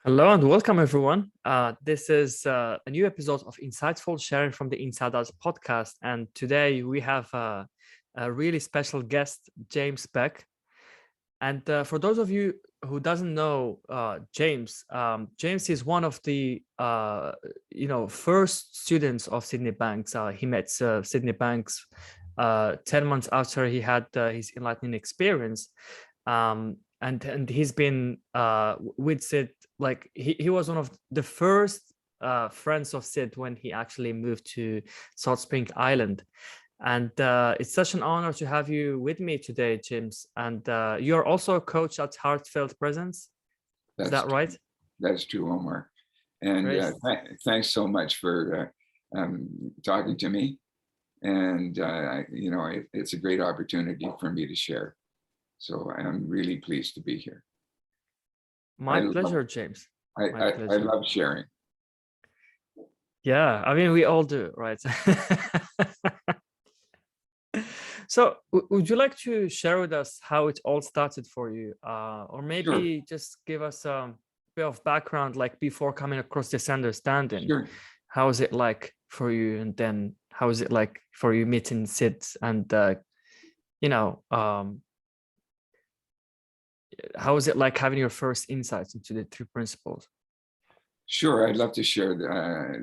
Hello and welcome, everyone. This is a new episode of Insightful Sharing from the Inside Out podcast. And today we have a really special guest, James Beck. And for those of you who doesn't know James, James is one of the first students of Sydney Banks. He met Sydney Banks 10 months after he had his enlightening experience. And he's been with Sid, like he was one of the first friends of Sid when he actually moved to Salt Spring Island. And it's such an honor to have you with me today, James. And you're also a coach at Heartfelt Presence. Is That's that right? That's true, Omar. And thanks so much for talking to me. And it's a great opportunity for me to share. So I'm really pleased to be here. My pleasure, James. I love sharing. Yeah, I mean, we all do, right? So would you like to share with us how it all started for you? Or maybe Sure. just give us a bit of background, like before coming across this understanding. Sure. How is it like for you? And then how is it like for you meeting Sid? And, how is it like having your first insights into the three principles? Sure, I'd love to share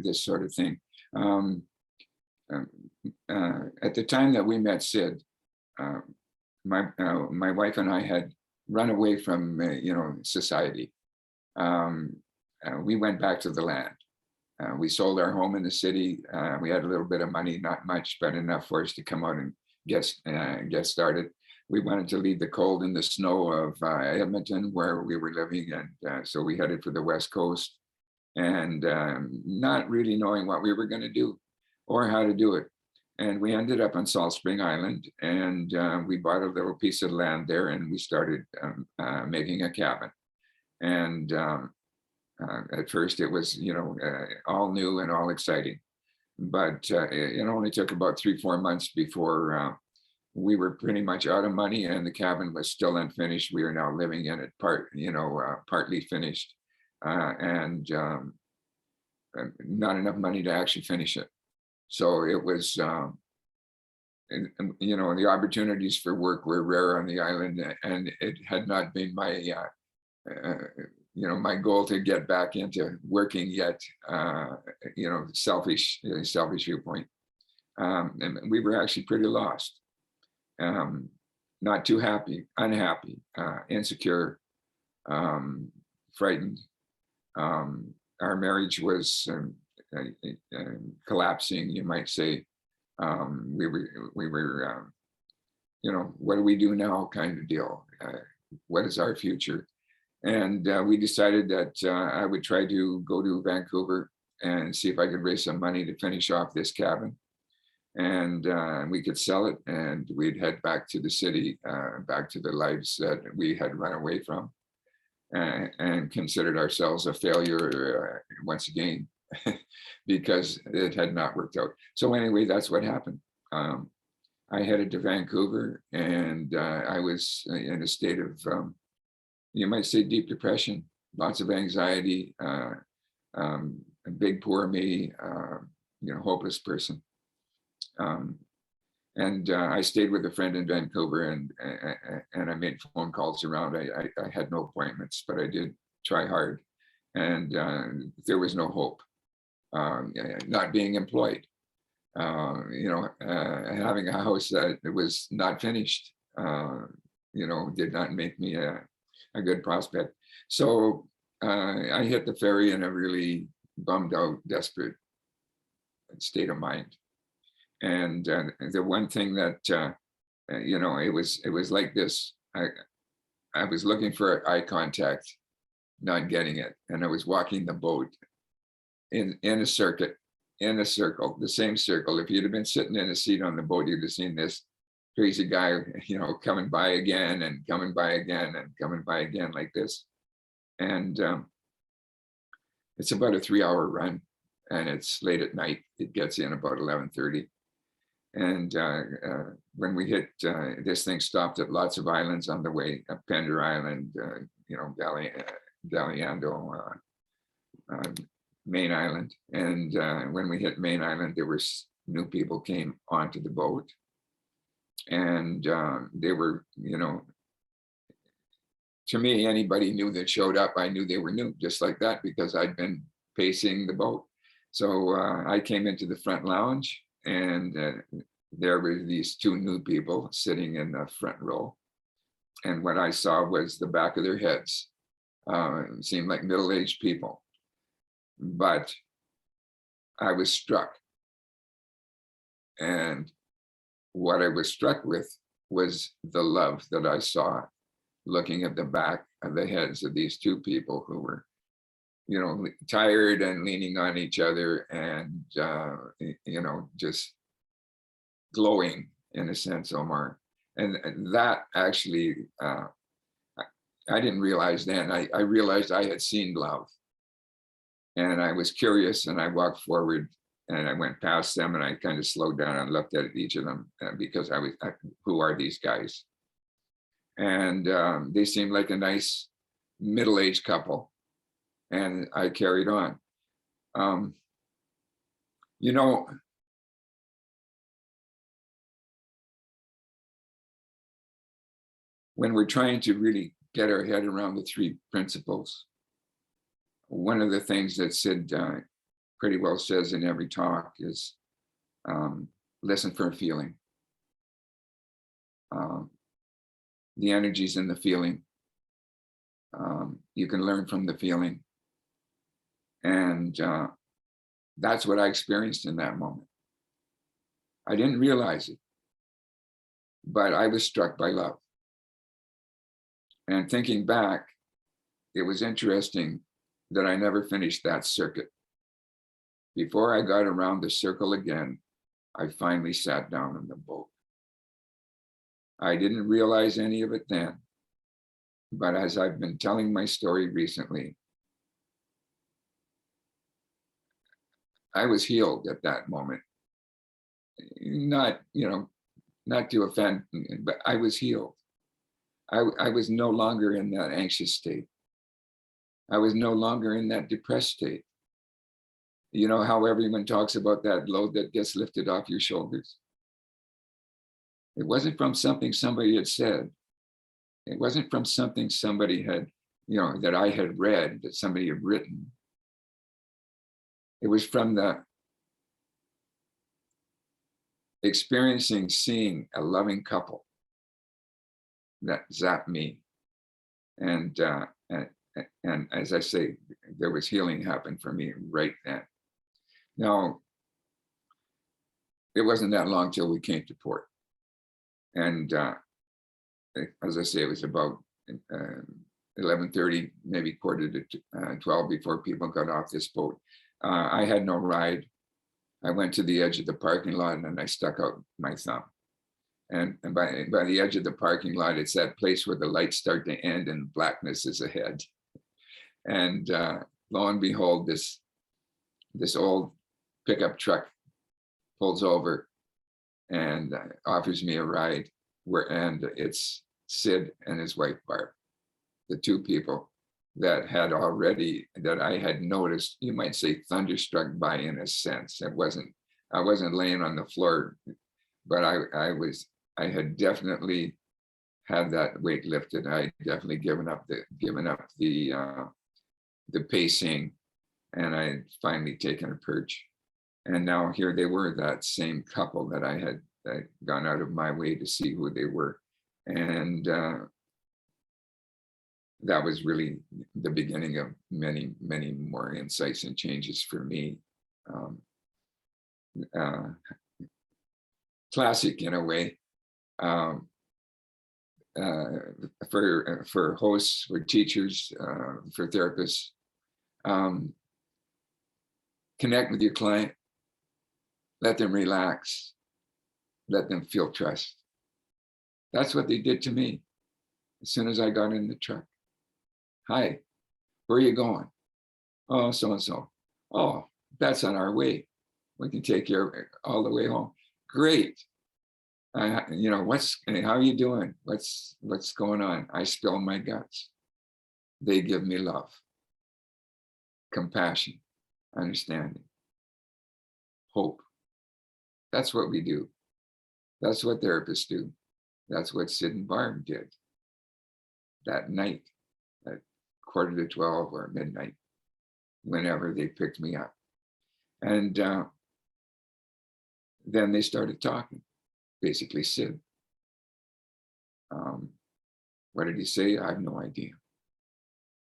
this sort of thing. At the time that we met Sid, my wife and I had run away from society. We went back to the land. We sold our home in the city. We had a little bit of money, not much, but enough for us to come out and get started. We wanted to leave the cold and the snow of Edmonton, where we were living, and so we headed for the West Coast, and not really knowing what we were going to do or how to do it. And we ended up on Salt Spring Island, and we bought a little piece of land there, and we started making a cabin. And at first it was, all new and all exciting, but it only took about 3-4 months before we were pretty much out of money, and the cabin was still unfinished. We are now living in it partly finished, and not enough money to actually finish it. So it was, the opportunities for work were rare on the island, and it had not been my, my goal to get back into working yet. Selfish viewpoint, and we were actually pretty lost. Not too happy, unhappy, insecure, frightened. Our marriage was collapsing, you might say. We were, what do we do now kind of deal. What is our future? And we decided that I would try to go to Vancouver and see if I could raise some money to finish off this cabin. And we could sell it, and we'd head back to the city, back to the lives that we had run away from, and considered ourselves a failure once again, because it had not worked out. So anyway, that's what happened. I headed to Vancouver, and I was in a state of, you might say, deep depression, lots of anxiety, a big poor me, hopeless person. And I stayed with a friend in Vancouver, and I made phone calls around. I had no appointments, but I did try hard, and there was no hope. Not being employed, having a house that was not finished, did not make me a good prospect. So I hit the ferry in a really bummed out, desperate state of mind. And the one thing that, it was like this. I was looking for eye contact, not getting it. And I was walking the boat in a circuit, in a circle, the same circle. If you'd have been sitting in a seat on the boat, you'd have seen this crazy guy, coming by again and coming by again and coming by again like this. And it's about a 3-hour run, and it's late at night. It gets in about 11:30. And when we hit, this thing stopped at lots of islands on the way, Pender Island, Daliando, Main Island. And when we hit Main Island, there were new people came onto the boat, and they were, to me, anybody new that showed up, I knew they were new, just like that, because I'd been pacing the boat. So I came into the front lounge, and there were these two new people sitting in the front row. And what I saw was the back of their heads. It seemed like middle-aged people. But I was struck. And what I was struck with was the love that I saw looking at the back of the heads of these two people who were, tired and leaning on each other and, just glowing in a sense, Omar. And that actually, I didn't realize then. I realized I had seen love. And I was curious, and I walked forward, and I went past them, and I kind of slowed down and looked at each of them because who are these guys? And they seemed like a nice middle-aged couple. And I carried on. When we're trying to really get our head around the three principles, one of the things that Sid pretty well says in every talk is listen for a feeling. The energy's in the feeling. You can learn from the feeling. And that's what I experienced in that moment. I didn't realize it, but I was struck by love. And thinking back, it was interesting that I never finished that circuit. Before I got around the circle again, I finally sat down in the boat. I didn't realize any of it then, but as I've been telling my story recently, I was healed at that moment. Not to offend, but I was healed. I was no longer in that anxious state. I was no longer in that depressed state. You know how everyone talks about that load that gets lifted off your shoulders? It wasn't from something somebody had said. It wasn't from something somebody had, that I had read, that somebody had written. It was from the seeing a loving couple that zapped me. And as I say, there was healing happened for me right then. Now, it wasn't that long till we came to port. And as I say, it was about 11:30, maybe quarter to 12 before people got off this boat. I had no ride. I went to the edge of the parking lot and I stuck out my thumb. And by the edge of the parking lot, it's that place where the lights start to end and blackness is ahead. And lo and behold, this old pickup truck pulls over and offers me a ride. And it's Sid and his wife Barb, the two people that I had noticed, you might say, thunderstruck by, in a sense. I wasn't laying on the floor, but I had definitely had that weight lifted. I had definitely given up the pacing, and I had finally taken a perch. And now here they were, that same couple that I had gone out of my way to see who they were. And that was really the beginning of many, many more insights and changes for me. Classic in a way. For hosts, for teachers, for therapists, connect with your client, let them relax, let them feel trust. That's what they did to me as soon as I got in the truck. Hi, where are you going? Oh, so-and-so. Oh, that's on our way. We can take you all the way home. Great. How are you doing? What's going on? I spilled my guts. They give me love, compassion, understanding, hope. That's what we do. That's what therapists do. That's what Sid and Barb did that night at 11:45 or midnight, whenever they picked me up. And then they started talking, basically Sid. What did he say? I have no idea.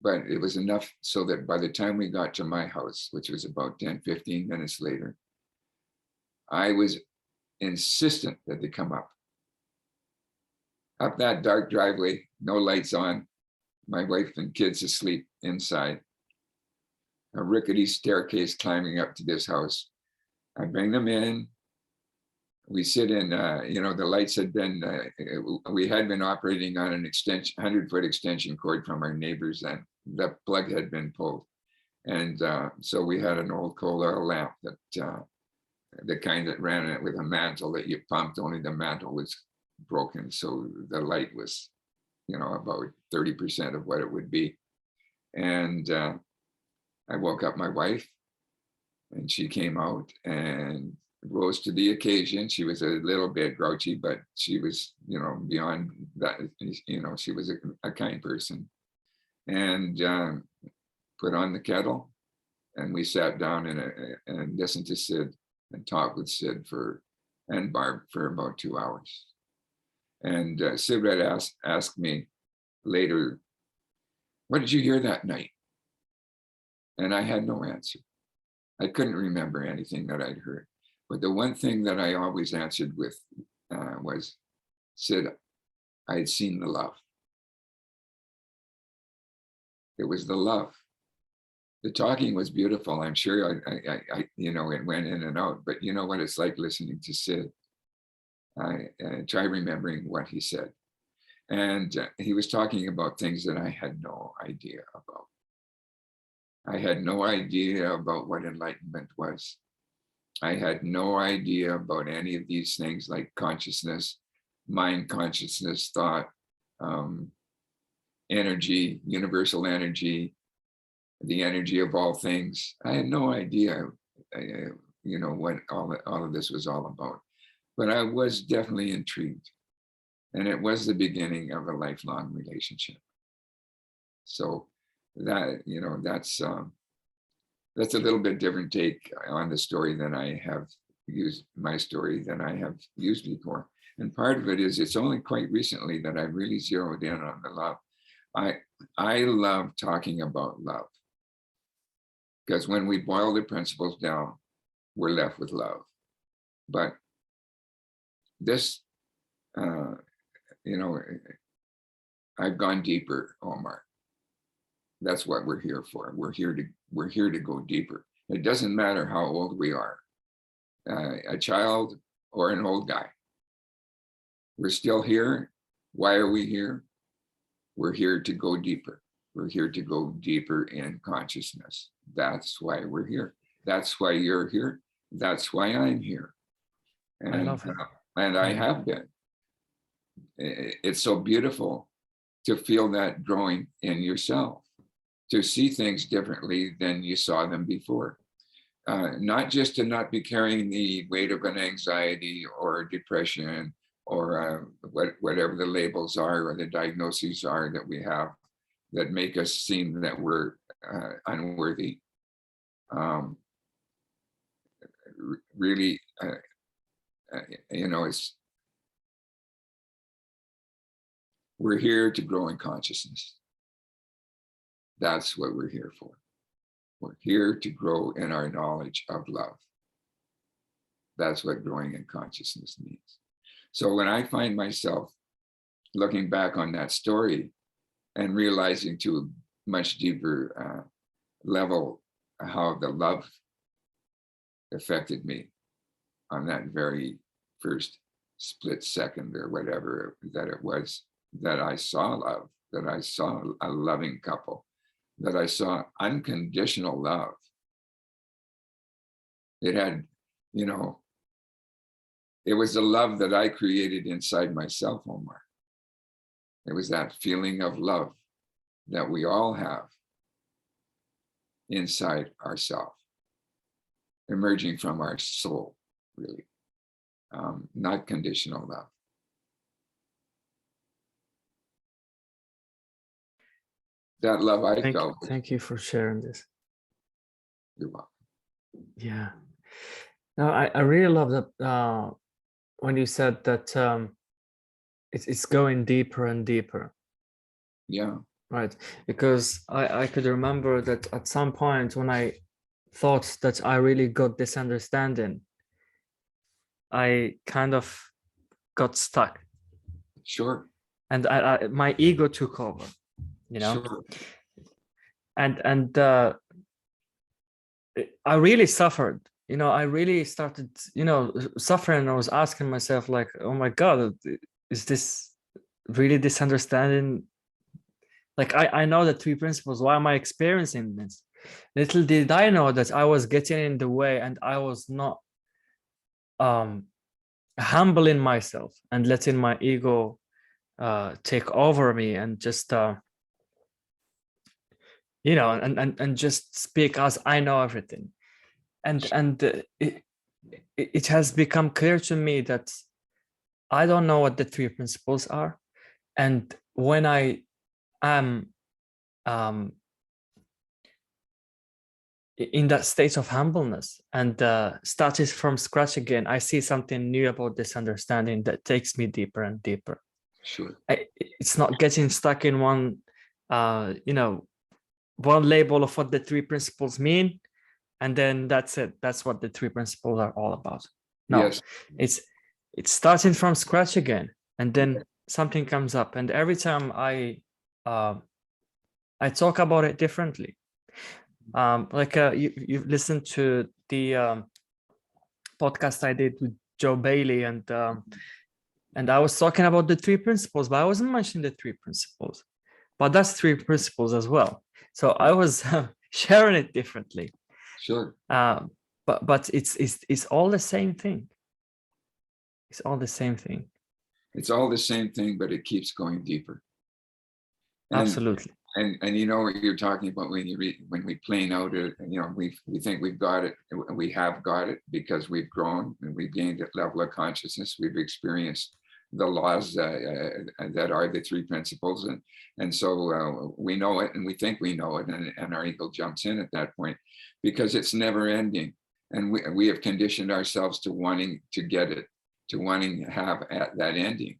But it was enough so that by the time we got to my house, which was about 10, 15 minutes later, I was insistent that they come up that dark driveway, no lights on, my wife and kids asleep inside, a rickety staircase climbing up to this house. I bring them in. We sit in, the lights had been, we had been operating on an 100-foot extension cord from our neighbors, and the plug had been pulled. And so we had an old coal oil lamp that, the kind that ran it with a mantle that you pumped, only the mantle was broken. So the light was, about 30% of what it would be. And I woke up my wife, and she came out and rose to the occasion. She was a little bit grouchy, but she was, beyond that, she was a kind person. And put on the kettle, and we sat down and listened to Sid and talked with Sid and Barb for about 2 hours. And Sid had asked me later, what did you hear that night? And I had no answer. I couldn't remember anything that I'd heard. But the one thing that I always answered with was, Sid, I had seen the love. It was the love. The talking was beautiful. I'm sure I it went in and out, but you know what it's like listening to Sid. I try remembering what he said. And he was talking about things that I had no idea about. I had no idea about what enlightenment was. I had no idea about any of these things like consciousness, mind consciousness, thought, energy, universal energy, the energy of all things. I had no idea, what all of this was all about. But I was definitely intrigued. And it was the beginning of a lifelong relationship. So that, that's a little bit different take on the story than I have used before. And part of it is it's only quite recently that I really zeroed in on the love. I love talking about love, because when we boil the principles down, we're left with love. But this, I've gone deeper, Omar. That's what we're here for. We're here to go deeper. It doesn't matter how old we are, a child or an old guy. We're still here. Why are we here? We're here to go deeper. We're here to go deeper in consciousness. That's why we're here. That's why you're here. That's why I'm here. And I love it. And I have been. It's so beautiful to feel that growing in yourself, to see things differently than you saw them before. Not just to not be carrying the weight of an anxiety or depression or whatever the labels are or the diagnoses are that we have that make us seem that we're unworthy. Really, we're here to grow in consciousness. That's what we're here for. We're here to grow in our knowledge of love. That's what growing in consciousness means. So when I find myself looking back on that story and realizing to a much deeper level how the love affected me on that very first split second or whatever that it was, that I saw love, that I saw a loving couple, that I saw unconditional love. It had, it was the love that I created inside myself, Omar. It was that feeling of love that we all have inside ourselves, emerging from our soul, really, not conditional love. That love I felt. Thank you for sharing this. You're welcome. Yeah. No, I really love that when you said that it's going deeper and deeper. Yeah. Right. Because I could remember that at some point when I thought that I really got this understanding, I kind of got stuck. Sure. And my ego took over, you know. Sure. And I really suffered. You know, I really started, suffering. I was asking myself, like, oh my God, is this really this understanding? Like, I know the three principles. Why am I experiencing this? Little did I know that I was getting in the way, and I was not humbling myself and letting my ego take over me and just and just speak as I know everything. And it has become clear to me that I don't know what the three principles are, and when I am in that state of humbleness and started from scratch again, I see something new about this understanding that takes me deeper and deeper. Sure. It's not getting stuck in one one label of what the three principles mean, and then that's it. That's what the three principles are all about. No, Yes. it's starting from scratch again, and then something comes up, and every time I talk about it differently. You've listened to the podcast I did with Joe Bailey, and I was talking about the three principles, but I wasn't mentioning the three principles. But that's three principles as well. So I was sharing it differently. Sure. But it's all the same thing. It's all the same thing. It's all the same thing, but it keeps going deeper. And, absolutely. And you know what you're talking about when you when we plane out it, we think we've got it. We have got it because we've grown and we've gained a level of consciousness. We've experienced the laws that are the three principles, and so we know it, and we think we know it, and our ego jumps in at that point because it's never ending, and we have conditioned ourselves to wanting to get it, to wanting to have at that ending.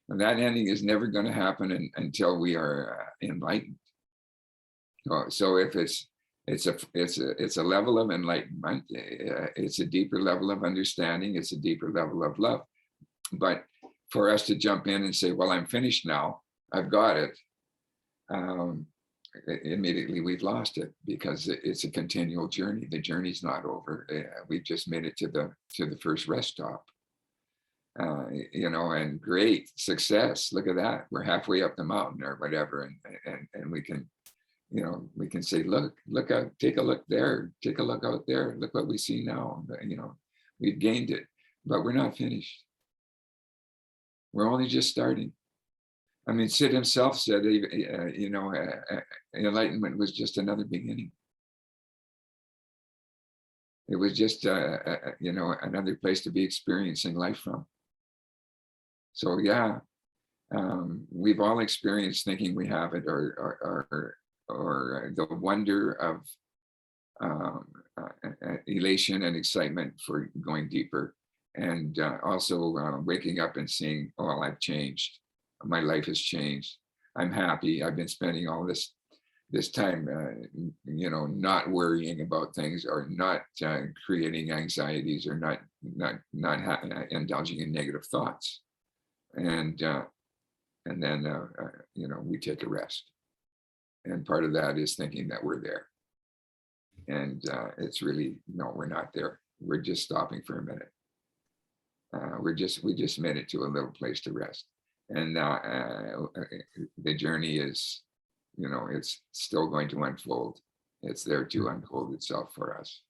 And that ending is never going to happen until we are enlightened. So if it's a level of enlightenment, it's a deeper level of understanding, it's a deeper level of love. But for us to jump in and say, well, I'm finished now, I've got it, immediately we've lost it, because it's a continual journey. The journey's not over. We've just made it to the first rest stop. And great success. Look at that. We're halfway up the mountain or whatever. And we can, we can say, look out, take a look there, take a look out there. Look what we see now. We've gained it, but we're not finished. We're only just starting. I mean, Sid himself said, enlightenment was just another beginning. It was just, another place to be experiencing life from. So yeah, we've all experienced thinking we have it, or the wonder of elation and excitement for going deeper, and also waking up and seeing, oh, I've changed. My life has changed. I'm happy. I've been spending all this time, not worrying about things, or not creating anxieties, or not indulging in negative thoughts. And then we take a rest, and part of that is thinking that we're there, and it's really, no, we're not there. We're just stopping for a minute. We just made it to a little place to rest, and the journey is, it's still going to unfold. It's there to unfold itself for us.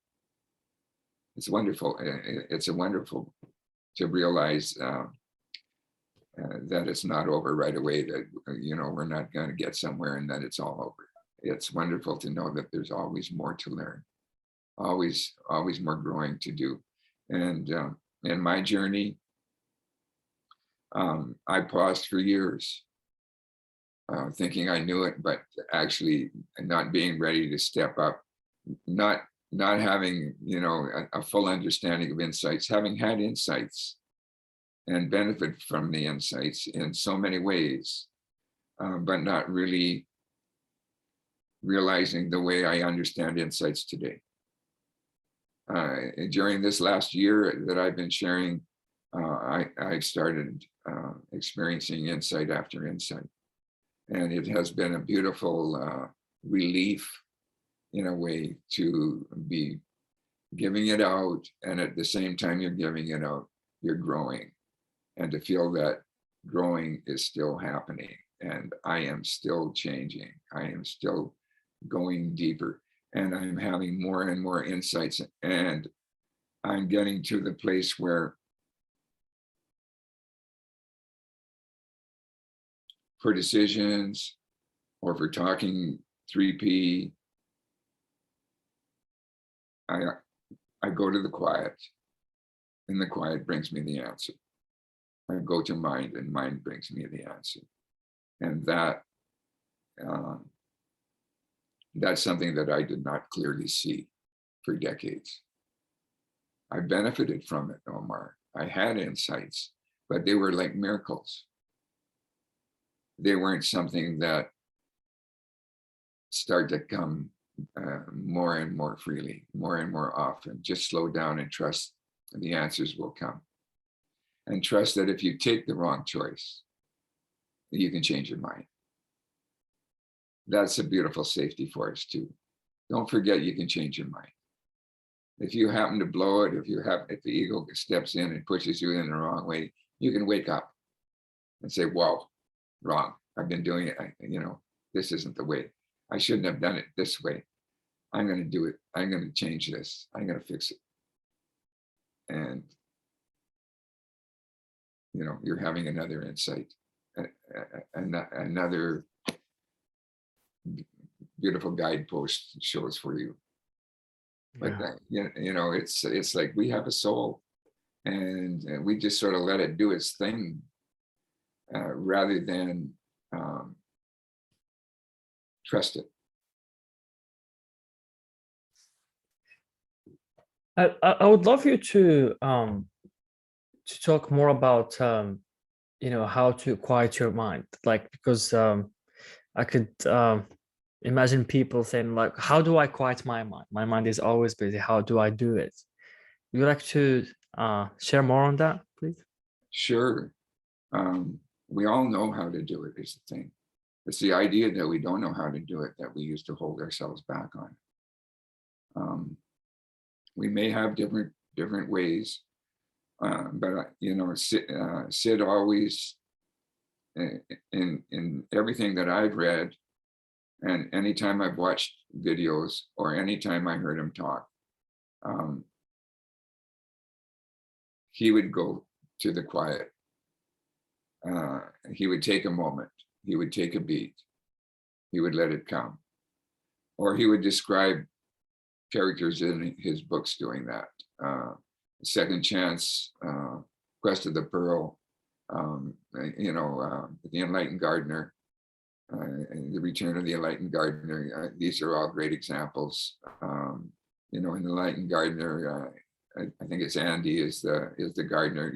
It's wonderful. It's a wonderful to realize that it's not over right away, that, we're not going to get somewhere and that it's all over. It's wonderful to know that there's always more to learn, always more growing to do. And in my journey, I paused for years, thinking I knew it, but actually not being ready to step up, not having, a full understanding of insights, having had insights and benefit from the insights in so many ways, but not really realizing the way I understand insights today. During this last year that I've been sharing, I've started experiencing insight after insight. And it has been a beautiful relief, in a way, to be giving it out. And at the same time you're giving it out, you're growing. And to feel that growing is still happening. And I am still changing. I am still going deeper. And I'm having more and more insights. And I'm getting to the place where, for decisions or for talking 3P, I go to the quiet, and the quiet brings me the answer. I go to mind, and mind brings me the answer. And that's something that I did not clearly see for decades. I benefited from it, Omar. I had insights, but they were like miracles. They weren't something that start to come more and more freely, more and more often. Just slow down and trust the answers will come. And trust that if you take the wrong choice, you can change your mind. That's a beautiful safety for us too. Don't forget you can change your mind. If you happen to blow it, if the ego steps in and pushes you in the wrong way, you can wake up and say, whoa, wrong. I've been doing it. This isn't the way. I shouldn't have done it this way. I'm going to do it. I'm going to change this. I'm going to fix it. And, you're having another insight, another beautiful guidepost shows for you. But it's like we have a soul, and we just sort of let it do its thing, rather than trust it. I would love you to talk more about how to quiet your mind, because I could imagine people saying, like, how do I quiet my mind? My mind is always busy. How do I do it? Would you like to share more on that, please? Sure. We all know how to do it, is the thing. It's the idea that we don't know how to do it that we used to hold ourselves back on. We may have different ways, but Sid always, in everything that I've read, and anytime I've watched videos or anytime I heard him talk, he would go to the quiet. He would take a moment. He would take a beat. He would let it come. Or he would describe characters in his books doing that. Second Chance, Quest of the Pearl, The Enlightened Gardener, The Return of the Enlightened Gardener. These are all great examples. In The Enlightened Gardener, I think it's Andy is the gardener.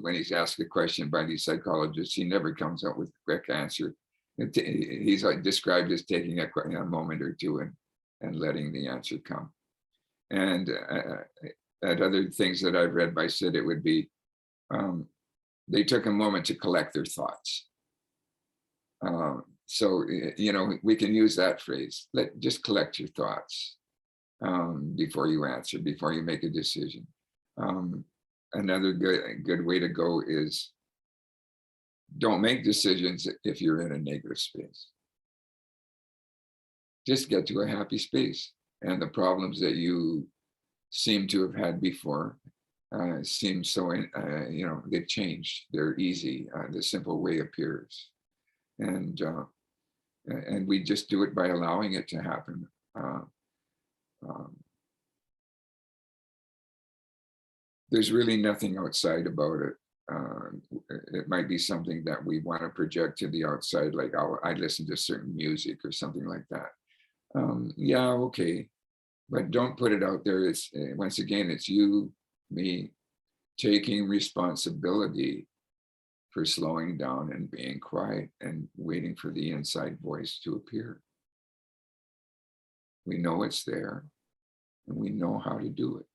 When he's asked a question by these psychologists, he never comes up with a quick answer. He's described as taking a moment or two and letting the answer come. And at other things that I've read by Sid, it would be they took a moment to collect their thoughts. So we can use that phrase. Just collect your thoughts before you answer, before you make a decision. Another good way to go is don't make decisions if you're in a negative space. Just get to a happy space, and the problems that you seem to have had before seem so, they've changed. They're easy. The simple way appears. And we just do it by allowing it to happen. Um, there's really nothing outside about it. It might be something that we want to project to the outside, like I listen to certain music or something like that. Yeah, okay, but don't put it out there. It's once again, it's you, me, taking responsibility for slowing down and being quiet and waiting for the inside voice to appear. We know it's there and we know how to do it,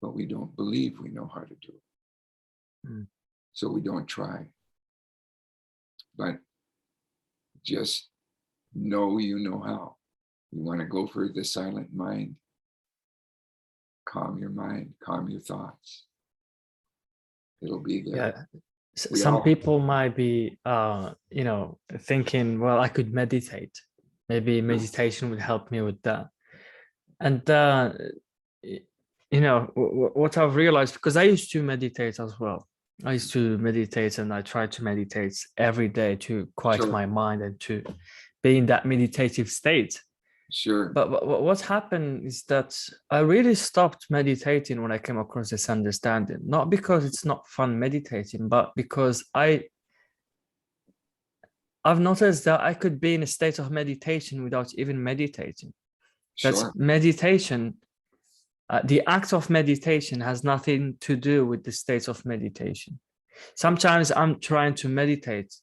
but we don't believe we know how to do it. Mm. So we don't try. But just know you know how. You want to go for the silent mind. Calm your mind, calm your thoughts. It'll be there. Yeah. We Some all, people might be, thinking, well, I could meditate. Maybe meditation would help me with that. And, what I've realized, because I used to meditate as well. I used to meditate and I try to meditate every day to quiet sure, my mind and to be in that meditative state. sure, But what happened is that I really stopped meditating when I came across this understanding, not because it's not fun meditating, but because I've noticed that I could be in a state of meditation without even meditating. That's sure, meditation. The act of meditation has nothing to do with the state of meditation. Sometimes I'm trying to meditate,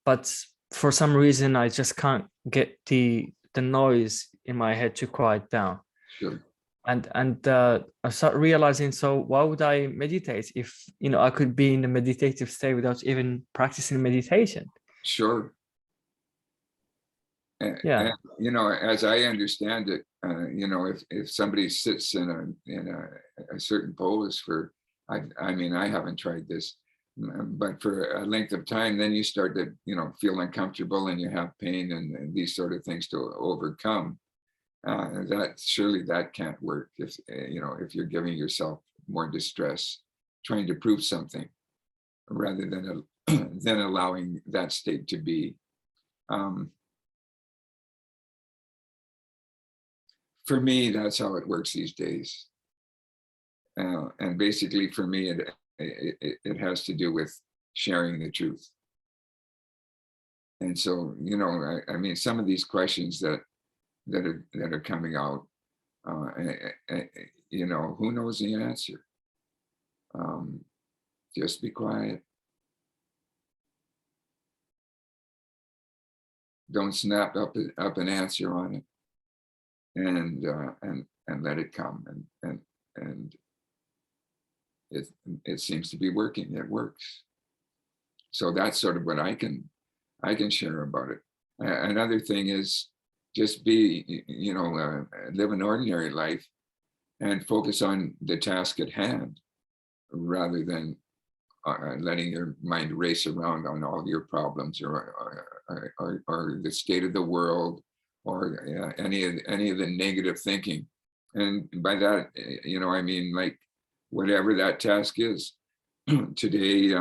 but for some reason I just can't get the noise in my head to quiet down. sure, And I start realizing, so why would I meditate if I could be in a meditative state without even practicing meditation? sure. And, Yeah. as I understand it, if somebody sits in a certain pose for, I mean, I haven't tried this, but for a length of time, then you start to, feel uncomfortable and you have pain and these sort of things to overcome. That can't work if you're giving yourself more distress, trying to prove something rather than than allowing that state to be. For me, that's how it works these days. And basically, for me, it has to do with sharing the truth. And so, I mean, some of these questions that are coming out, who knows the answer? Just be quiet. Don't snap up an answer on it, and let it come. And it seems to be working. It works. So that's sort of what I can share about it. Another thing is just live an ordinary life and focus on the task at hand rather than letting your mind race around on all your problems or the state of the world or any of the negative thinking. And by that, I mean, like whatever that task is. Today,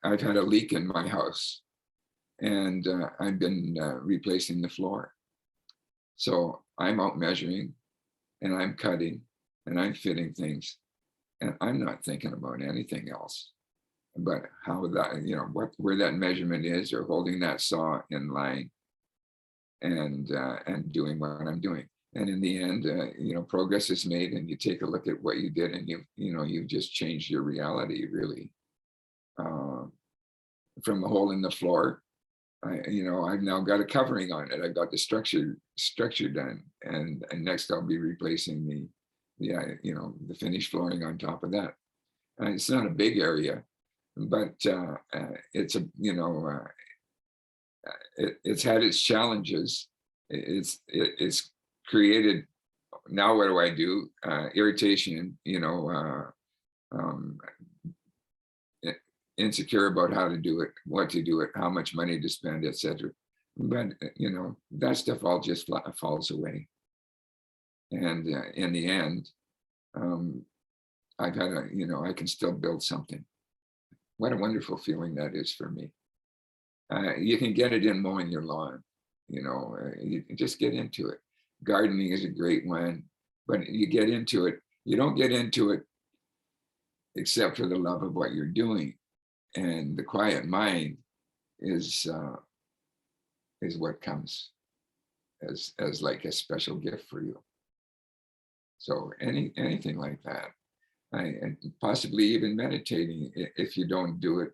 I've had a leak in my house, and I've been replacing the floor. So I'm out measuring, and I'm cutting, and I'm fitting things, and I'm not thinking about anything else but how that, where that measurement is, or holding that saw in line, and doing what I'm doing. And in the end, progress is made, and you take a look at what you did, and you've just changed your reality, really. From the hole in the floor, I've now got a covering on it. I've got the structure done, and next I'll be replacing the finished flooring on top of that. And it's not a big area, but it's it's had its challenges. It's created. Now what do I do? Irritation, insecure about how to do it, what to do it, how much money to spend, etc. But that stuff all just falls away. And in the end, I've had I can still build something. What a wonderful feeling that is for me. You can get it in mowing your lawn, you can just get into it. Gardening is a great one, but you get into it. You don't get into it except for the love of what you're doing, and the quiet mind is what comes as like a special gift for you. So anything like that, and possibly even meditating, if you don't do it,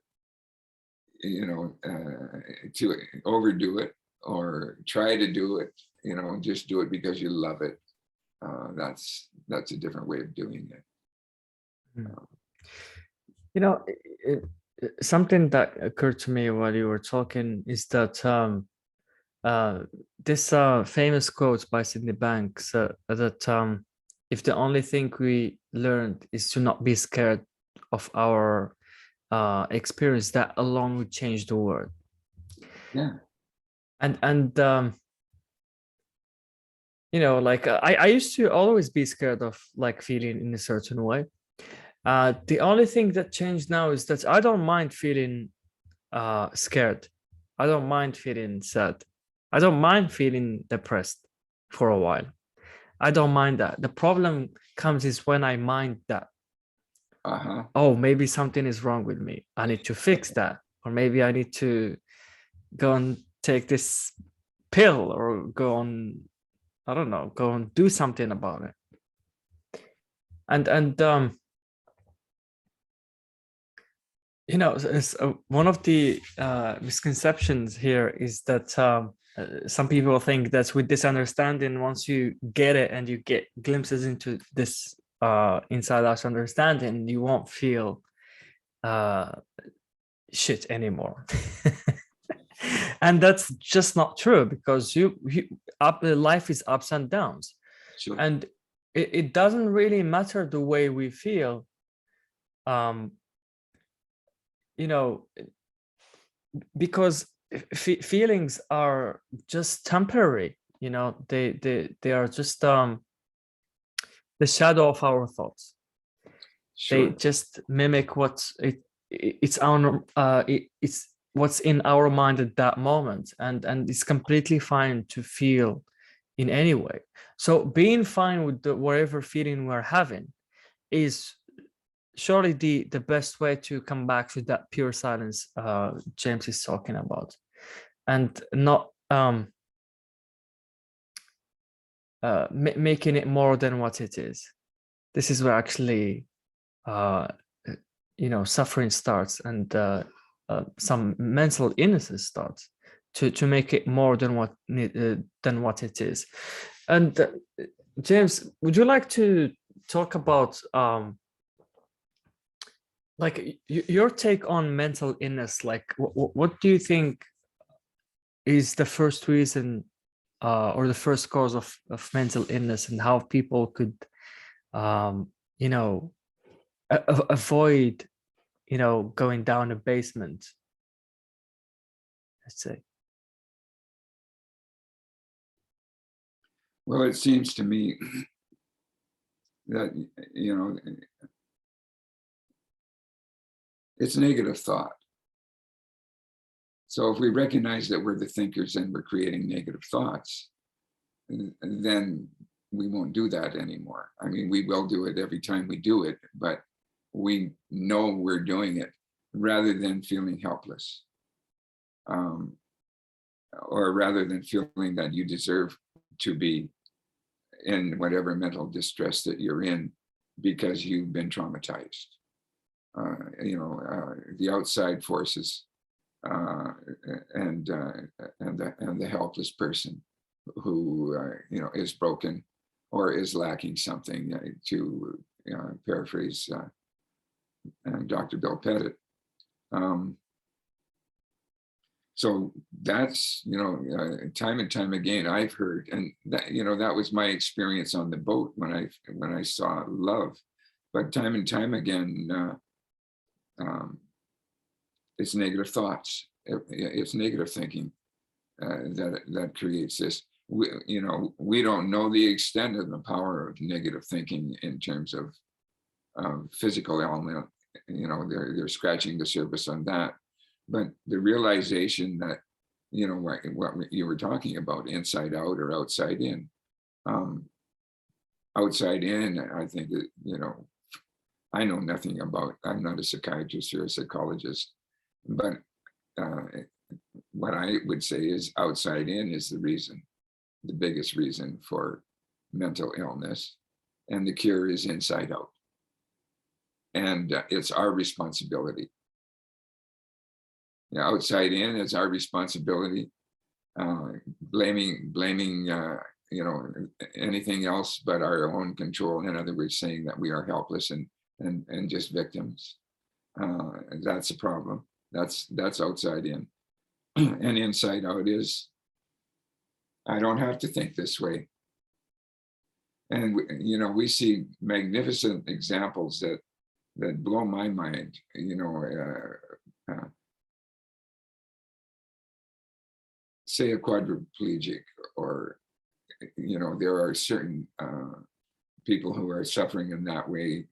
to overdo it or try to do it, just do it because you love it. That's a different way of doing it. Mm. You know, something that occurred to me while you were talking is that this famous quote by Sydney Banks that if the only thing we learned is to not be scared of our experience, that alone would change the world. Yeah. And like I used to always be scared of like feeling in a certain way. The only thing that changed now is that I don't mind feeling scared. I don't mind feeling sad. I don't mind feeling depressed for a while. I don't mind that. The problem comes is when I mind that. Uh-huh. Oh, maybe something is wrong with me. I need to fix that. Or maybe I need to go and take this pill or go on, I don't know, go and do something about it. And one of the misconceptions here is that some people think that with this understanding, once you get it and you get glimpses into this inside out understanding, you won't feel shit anymore. And that's just not true, because life is ups and downs. Sure. And it doesn't really matter the way we feel. Because feelings are just temporary. They are just the shadow of our thoughts. Sure. They just mimic it's what's in our mind at that moment, and it's completely fine to feel in any way. So being fine with whatever feeling we're having is surely the best way to come back to that pure silence James is talking about, and not making it more than what it is. This is where actually suffering starts, and some mental illnesses starts, to make it more than what it is. And James, would you like to talk about like your take on mental illness? Like what do you think is the first reason or the first cause of mental illness, and how people could avoid going down a basement, let's say? Well, it seems to me that it's negative thought. So if we recognize that we're the thinkers and we're creating negative thoughts, then we won't do that anymore. I mean, we will do it every time we do it, but we know we're doing it, rather than feeling helpless, or rather than feeling that you deserve to be in whatever mental distress that you're in because you've been traumatized. The outside forces and the helpless person who is broken or is lacking something, to paraphrase Dr. Bill Pettit. So that's time and time again I've heard, and that was my experience on the boat when I saw love. But time and time again, it's negative thoughts. It's negative thinking that creates this. we don't know the extent of the power of negative thinking in terms of physical element. They're scratching the surface on that, but the realization that what you were talking about, inside out or outside in. Outside in, I think that I know nothing about. I'm not a psychiatrist or a psychologist, but what I would say is outside in is the biggest reason for mental illness, and the cure is inside out. And it's our responsibility. Outside in is our responsibility. Blaming anything else but our own control. In other words, saying that we are helpless and just victims. That's a problem. That's outside in. And inside out is, I don't have to think this way. And we see magnificent examples that blow my mind. Say a quadriplegic, or there are certain people who are suffering in that way,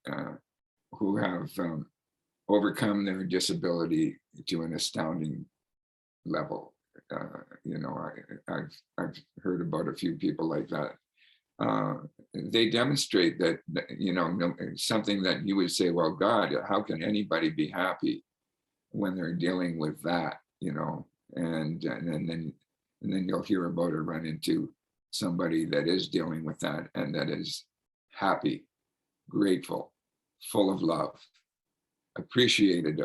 who have overcome their disability to an astounding level. I've heard about a few people like that. They demonstrate that something that you would say, well, God, how can anybody be happy when they're dealing with that? And then you'll hear about or run into somebody that is dealing with that, and that is happy, grateful, full of love, appreciated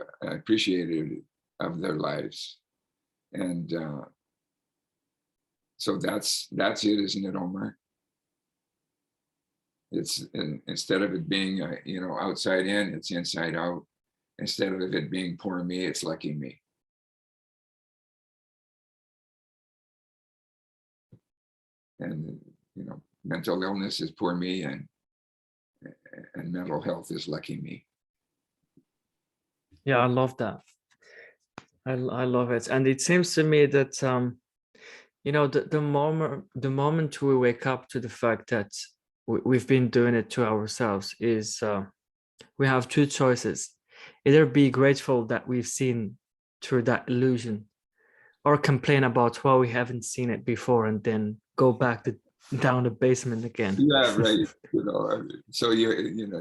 of their lives. And so that's it, isn't it, Omar? It's instead of it being outside in, it's inside out. Instead of it being poor me, it's lucky me. And mental illness is poor me, and mental health is lucky me. Yeah, I love that. I love it. And it seems to me that the moment we wake up to the fact that we've been doing it to ourselves is we have two choices: either be grateful that we've seen through that illusion, or complain about why we haven't seen it before and then go back down the basement again. Yeah, right. So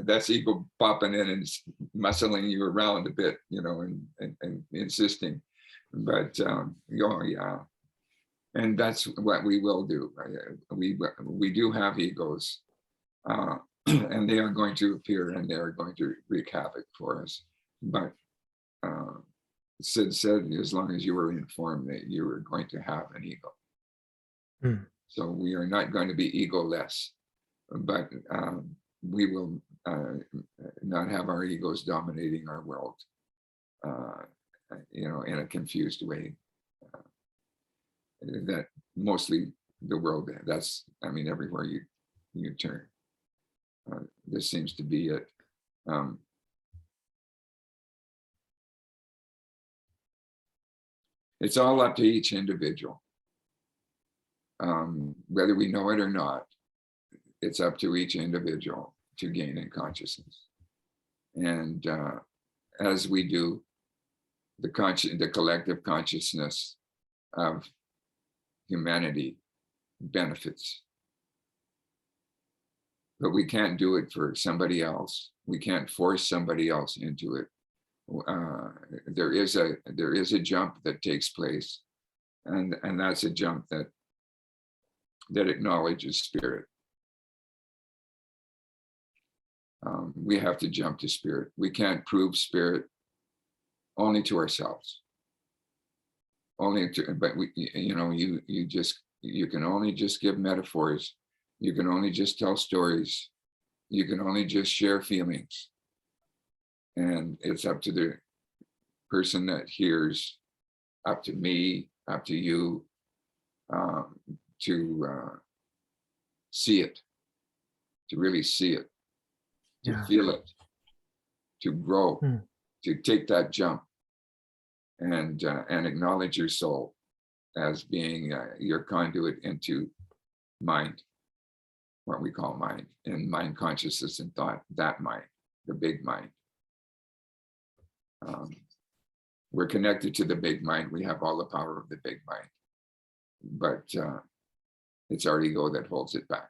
that's ego popping in and muscling you around a bit, and insisting. But yeah, and that's what we will do. We do have egos, and they are going to appear, and they are going to wreak havoc for us. But Sid said, as long as you were informed that you were going to have an ego. So we are not going to be egoless, but we will not have our egos dominating our world, in a confused way. That mostly the world, everywhere you turn, this seems to be it. It's all up to each individual. Whether we know it or not, it's up to each individual to gain in consciousness. And as we do, the collective consciousness of humanity benefits. But we can't do it for somebody else. We can't force somebody else into it. There is a jump that takes place, and that's a jump that acknowledges spirit. We have to jump to spirit. We can't prove spirit only to ourselves. But you can only just give metaphors. You can only just tell stories. You can only just share feelings. And it's up to the person that hears, up to me, up to you, to see it, to really see it, to feel it, to grow, to take that jump, and acknowledge your soul as being your conduit into mind, what we call mind, and mind consciousness and thought, that mind, the big mind. We're connected to the big mind. We have all the power of the big mind, but it's our ego that holds it back.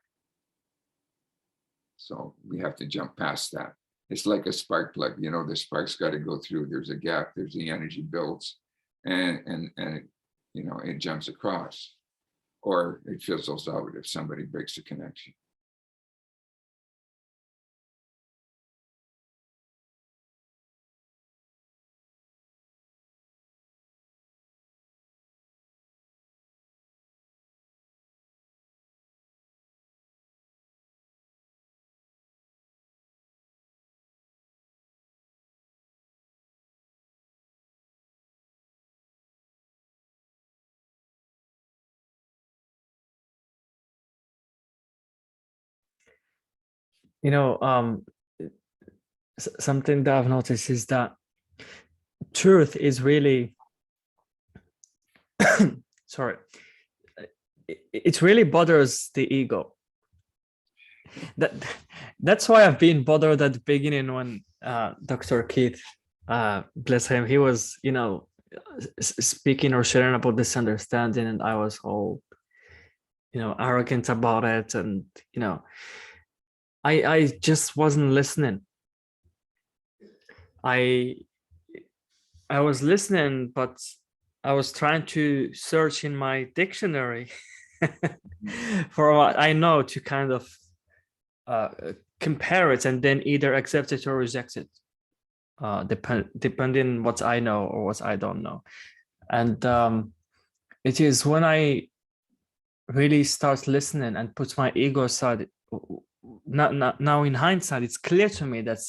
So we have to jump past that. It's like a spark plug, you know, the spark's got to go through. There's a gap, there's the energy builds, and it, you know, it jumps across, or it fizzles out if somebody breaks the connection. You know, something that I've noticed is that truth is really, sorry, it really bothers the ego. That's why I've been bothered at the beginning when Dr. Keith, bless him, he was, you know, speaking or sharing about this understanding, and I was all, you know, arrogant about it, and you know, I just wasn't listening. I was listening, but I was trying to search in my dictionary for what I know to kind of compare it and then either accept it or reject it, depending what I know or what I don't know. And it is when I really start listening and put my ego aside, now in hindsight, it's clear to me that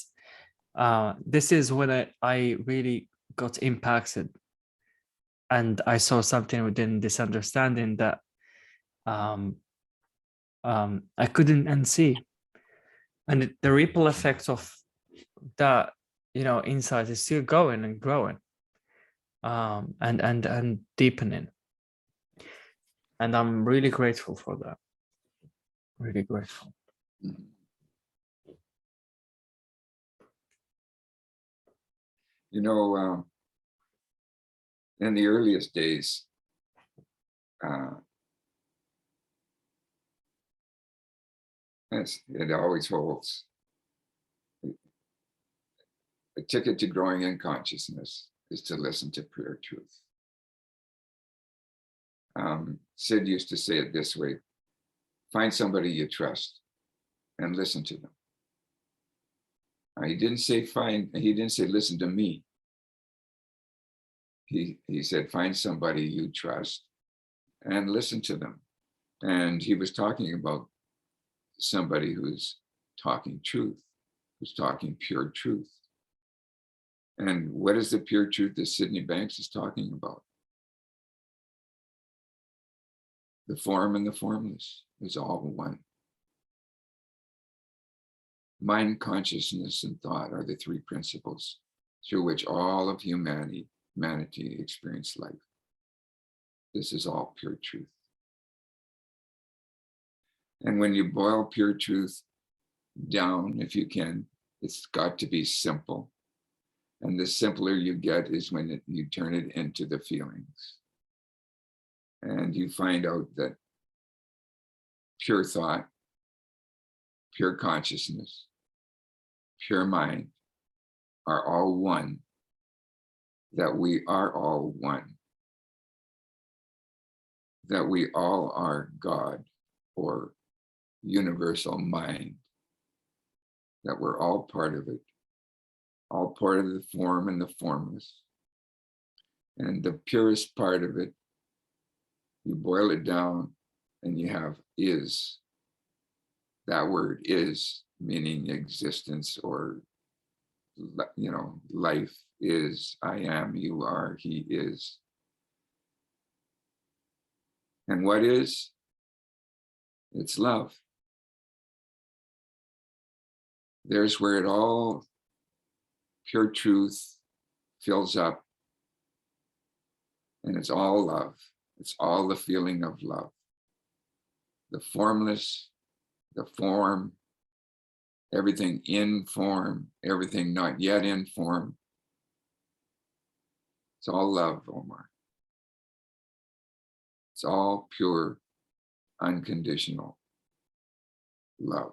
this is when I really got impacted, and I saw something within this understanding that I couldn't unsee, and the ripple effect of that, you know, insight is still going and growing, and deepening, and I'm really grateful for that. Really grateful. You know, in the earliest days, it always holds. The ticket to growing in consciousness is to listen to pure truth. Sid used to say it this way: find somebody you trust and listen to them. He didn't say listen to me. He said find somebody you trust and listen to them. And he was talking about somebody who's talking truth, who's talking pure truth. And what is the pure truth that Sydney Banks is talking about? The form and the formless is all one. Mind, consciousness, and thought are the three principles through which all of humanity experience life. This is all pure truth. And when you boil pure truth down, if you can, it's got to be simple. And the simpler you get is when you turn it into the feelings. And you find out that pure thought, pure consciousness, pure mind are all one, that we are all one, that we all are God or universal mind, that we're all part of it, all part of the form and the formless. And the purest part of it, you boil it down and you have is. That word is, meaning existence, or, you know, life is, I am, you are, he is. And what is? It's love. There's where it all, pure truth, fills up. And it's all love. It's all the feeling of love. the formless, the form, everything in form, everything not yet in form. It's all love, Omar. It's all pure, unconditional love.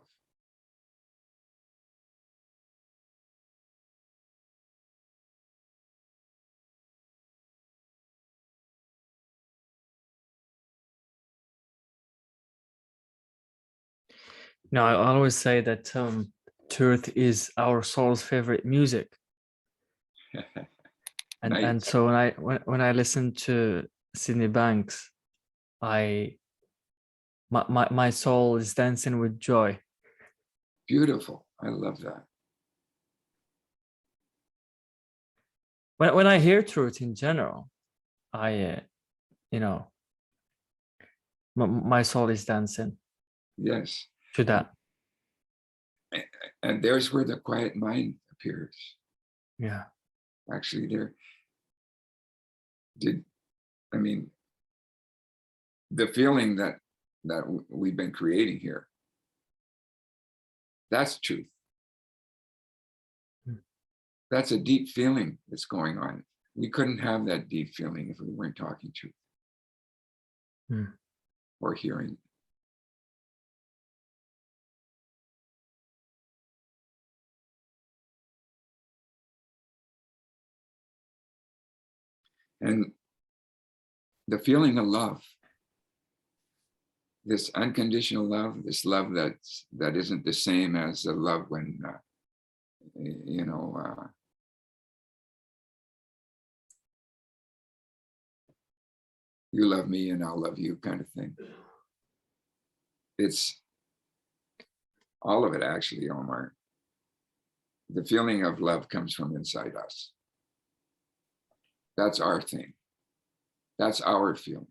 No, I always say that truth is our soul's favorite music. And Nice. so when I listen to Sydney Banks, my soul is dancing with joy. Beautiful. I love that. When I hear truth in general, I you know, my soul is dancing Yes. to that. And there's where the quiet mind appears. Yeah. Actually, I mean, the feeling that we've been creating here, that's truth. Mm. That's a deep feeling that's going on. We couldn't have that deep feeling if we weren't talking truth Mm. or hearing. And the feeling of love, this unconditional love, this love that isn't the same as the love when, you know, you love me and I'll love you kind of thing. It's all of it, actually, Omar. The feeling of love comes from inside us. That's our thing. That's our feeling.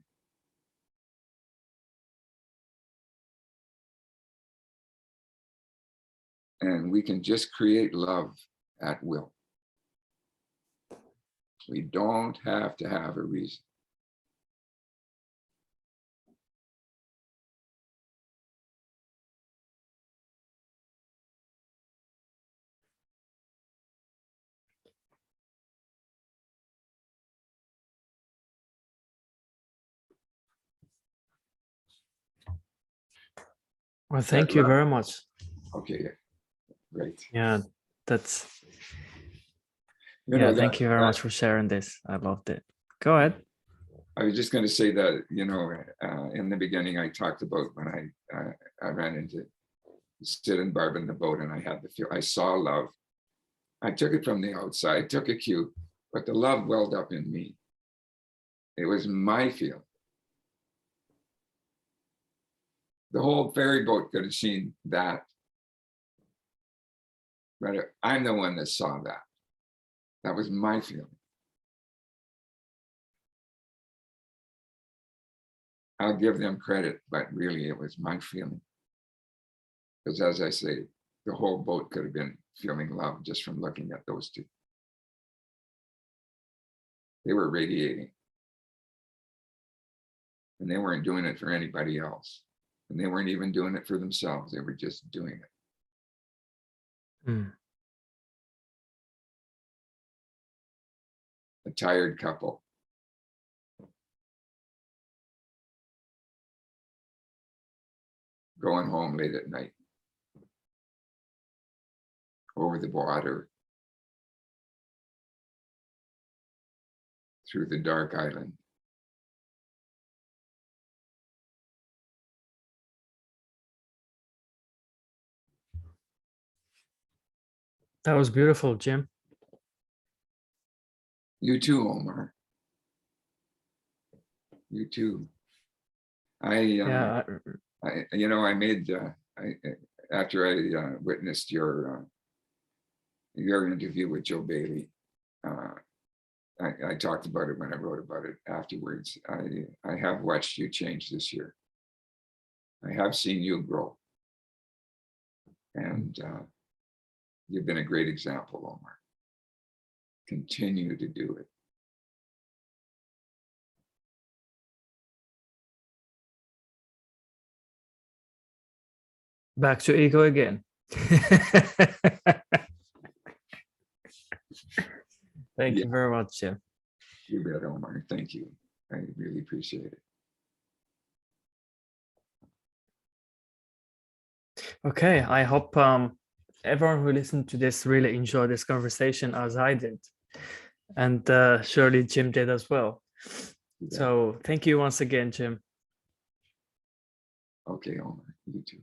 And we can just create love at will. We don't have to have a reason. Well, That thank you love. very much. Okay, great. Yeah, that's You yeah, know, thank you very much for sharing this. I loved it. Go ahead. I was just going to say that, you know, in the beginning, I talked about when I ran into Sid and Barb in the boat and I had the feel, I saw love. I took it from the outside, took a cue, but the love welled up in me. It was my feeling. The whole ferry boat could have seen that, but I'm the one that saw that. That was my feeling. I'll give them credit, but really it was my feeling. Because as I say, the whole boat could have been feeling love just from looking at those two. They were radiating. And they weren't doing it for anybody else. And they weren't even doing it for themselves. They were just doing it. Mm. A tired couple. Going home late at night. Over the water. Through the dark island. That was beautiful, Jim. You too, Omar. You too. Yeah, You know, I made, after I witnessed your interview with Joe Bailey, I talked about it when I wrote about it afterwards. I have watched you change this year. I have seen you grow. And you've been a great example, Omar. Continue to do it. Back to ego again. Thank Yeah. you very much, Jim. You bet, Omar. Thank you. I really appreciate it. Okay, I hope everyone who listened to this really enjoyed this conversation as I did. And surely Jim did as well. You bet. So thank you once again, Jim. Okay, Omar. You too.